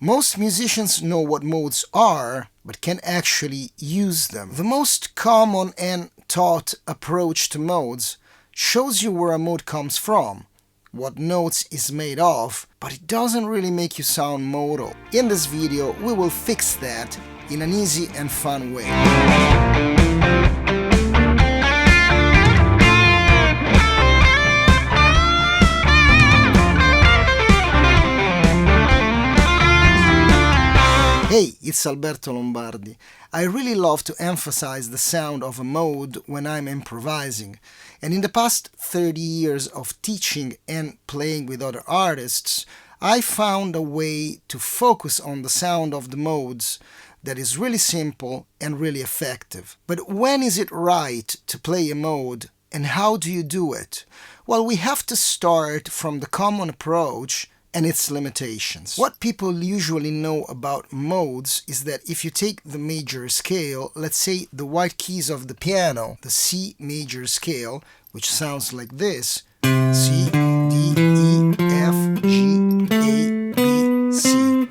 Most musicians know what modes are, but can actually use them. The most common and taught approach to modes shows you where a mode comes from, what notes is made of, but it doesn't really make you sound modal. In this video, we will fix that in an easy and fun way. Hey, it's Alberto Lombardi. I really love to emphasize the sound of a mode when I'm improvising, and in the past 30 years of teaching and playing with other artists, I found a way to focus on the sound of the modes that is really simple and really effective. But when is it right to play a mode, and how do you do it? Well, we have to start from the common approach and its limitations. What people usually know about modes is that if you take the major scale, let's say the white keys of the piano, the C major scale, which sounds like this, C, D, E, F, G, A, B, C.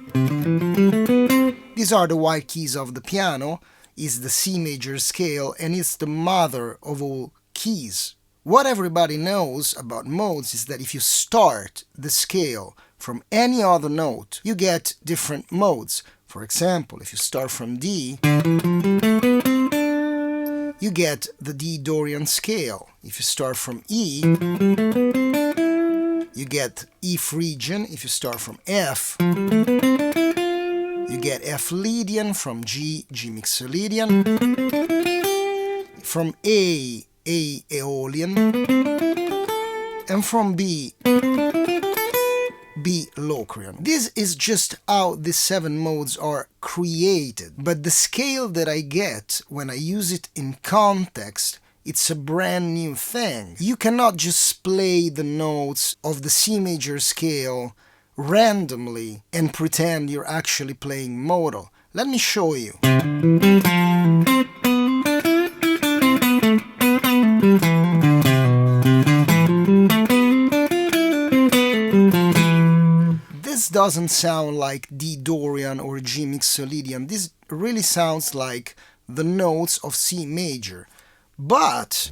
These are the white keys of the piano, is the C major scale, and it's the mother of all keys. What everybody knows about modes is that if you start the scale from any other note, you get different modes. For example, if you start from D, you get the D Dorian scale. If you start from E, you get E Phrygian. If you start from F, you get F Lydian. From G, G Mixolydian. From A Aeolian. And from B, B Locrian. This is just how these 7 modes are created, but the scale that I get when I use it in context, it's a brand new thing. You cannot just play the notes of the C major scale randomly and pretend you're actually playing modal. Let me show you. This doesn't sound like D Dorian or G Mixolydian. This really sounds like the notes of C major. But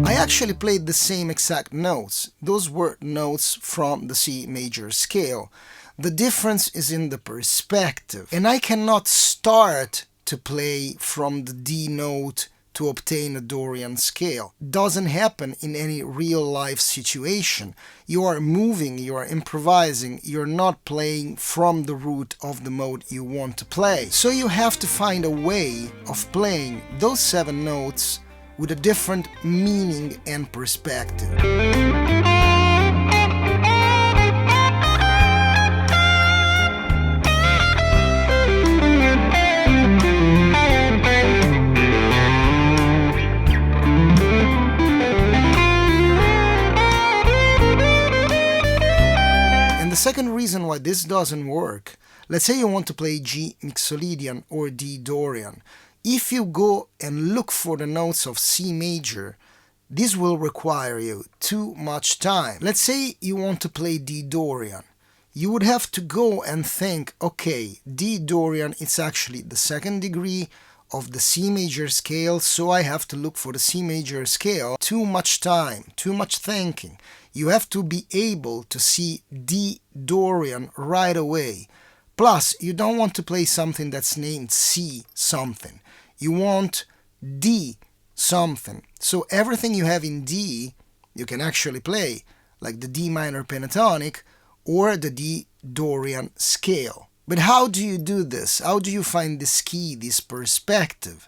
I actually played the same exact notes. Those were notes from the C major scale. The difference is in the perspective. And I cannot start to play from the D note to obtain a Dorian scale. Doesn't happen in any real life situation. You are moving, you are improvising, you're not playing from the root of the mode you want to play. So you have to find a way of playing those 7 notes with a different meaning and perspective. The second reason why this doesn't work, let's say you want to play G Mixolydian or D Dorian. If you go and look for the notes of C major, this will require you too much time. Let's say you want to play D Dorian. You would have to go and think, okay, D Dorian is actually the 2nd degree of the C major scale, so I have to look for the C major scale. Too much time, too much thinking. You have to be able to see D Dorian right away. Plus, you don't want to play something that's named C something. You want D something. So everything you have in D, you can actually play, like the D minor pentatonic or the D Dorian scale. But how do you do this? How do you find this key, this perspective?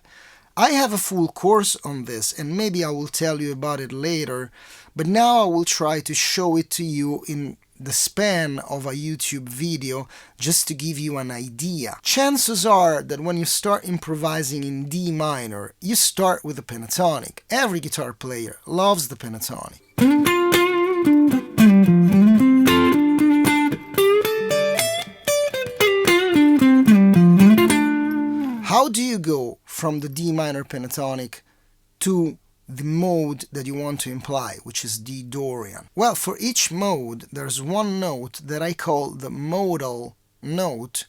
I have a full course on this, and maybe I will tell you about it later, but now I will try to show it to you in the span of a YouTube video just to give you an idea. Chances are that when you start improvising in D minor, you start with the pentatonic. Every guitar player loves the pentatonic. How do you go from the D minor pentatonic to the mode that you want to imply, which is D Dorian. Well, for each mode, there's one note that I call the modal note,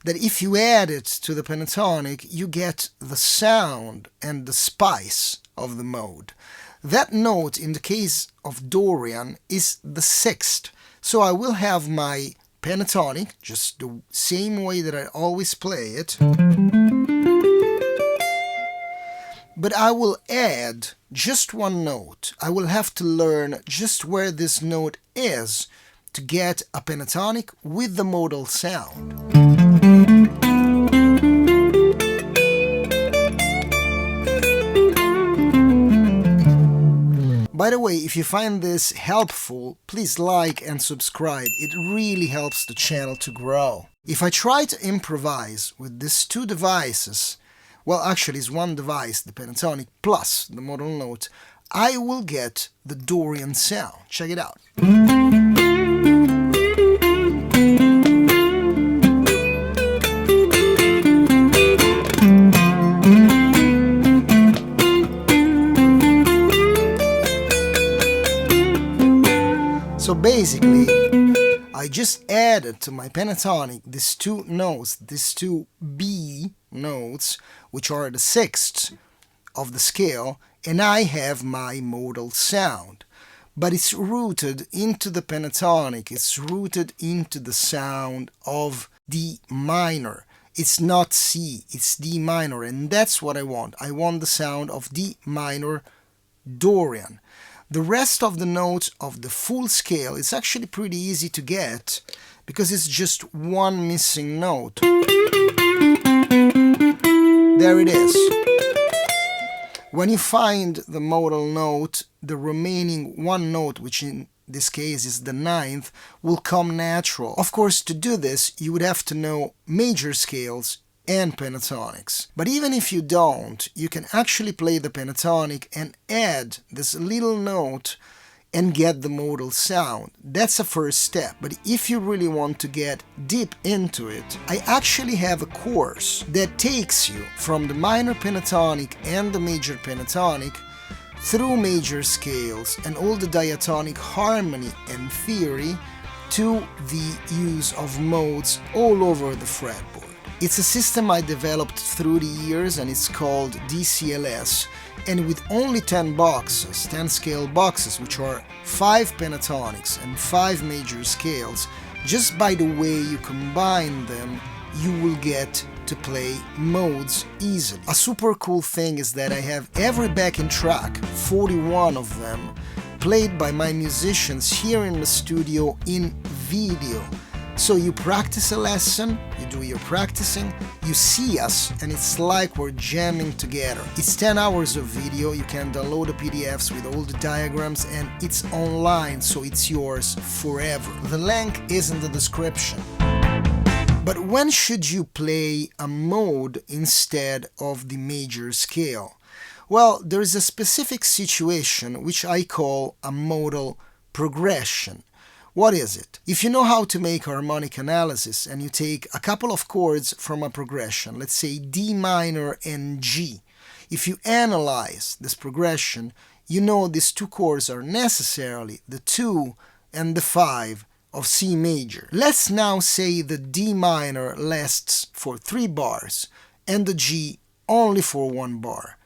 that if you add it to the pentatonic, you get the sound and the spice of the mode. That note, in the case of Dorian, is the sixth. So I will have my pentatonic, just the same way that I always play it, but I will add just one note. I will have to learn just where this note is to get a pentatonic with the modal sound. By the way, if you find this helpful, please like and subscribe. It really helps the channel to grow. If I try to improvise with these two devices, well, actually it's one device, the pentatonic plus the modal note, I will get the Dorian sound. Check it out. So basically, I just added to my pentatonic these two notes, these two B notes, which are the sixths of the scale, and I have my modal sound. But it's rooted into the pentatonic, it's rooted into the sound of D minor. It's not C, it's D minor, and that's what I want. I want the sound of D minor Dorian. The rest of the notes of the full scale is actually pretty easy to get because it's just one missing note. There it is. When you find the modal note, the remaining one note, which in this case is the ninth, will come natural. Of course, to do this, you would have to know major scales and pentatonics. But even if you don't, you can actually play the pentatonic and add this little note and get the modal sound. That's a first step. But if you really want to get deep into it, I actually have a course that takes you from the minor pentatonic and the major pentatonic through major scales and all the diatonic harmony and theory to the use of modes all over the fretboard. It's a system I developed through the years and it's called DCLS, and with only 10 boxes, 10 scale boxes, which are 5 pentatonics and 5 major scales, just by the way you combine them, you will get to play modes easily. A super cool thing is that I have every backing track, 41 of them, played by my musicians here in the studio in video. So you practice a lesson, you do your practicing, you see us, and it's like we're jamming together. It's 10 hours of video, you can download the PDFs with all the diagrams, and it's online, so it's yours forever. The link is in the description. But when should you play a mode instead of the major scale? Well, there is a specific situation which I call a modal progression. What is it? If you know how to make harmonic analysis and you take a couple of chords from a progression, let's say D minor and G, if you analyze this progression, you know these two chords are necessarily the 2 and the 5 of C major. Let's now say the D minor lasts for 3 bars and the G only for 1 bar.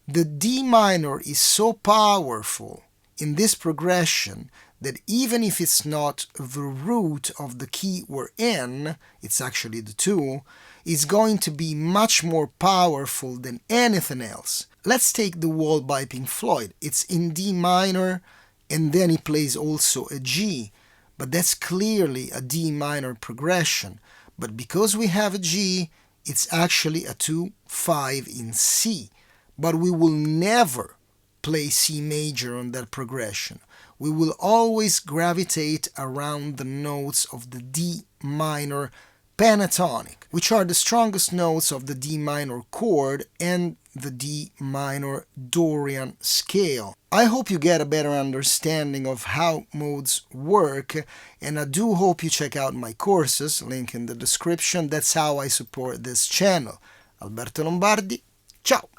The D minor is so powerful in this progression that even if it's not the root of the key we're in, it's actually the 2, it's going to be much more powerful than anything else. Let's take the Waltz by Pink Floyd. It's in D minor and then he plays also a G, but that's clearly a D minor progression. But because we have a G, it's actually a 2-5 in C. But we will never play C major on that progression. We will always gravitate around the notes of the D minor pentatonic, which are the strongest notes of the D minor chord and the D minor Dorian scale. I hope you get a better understanding of how modes work, and I do hope you check out my courses, link in the description. That's how I support this channel. Alberto Lombardi, ciao!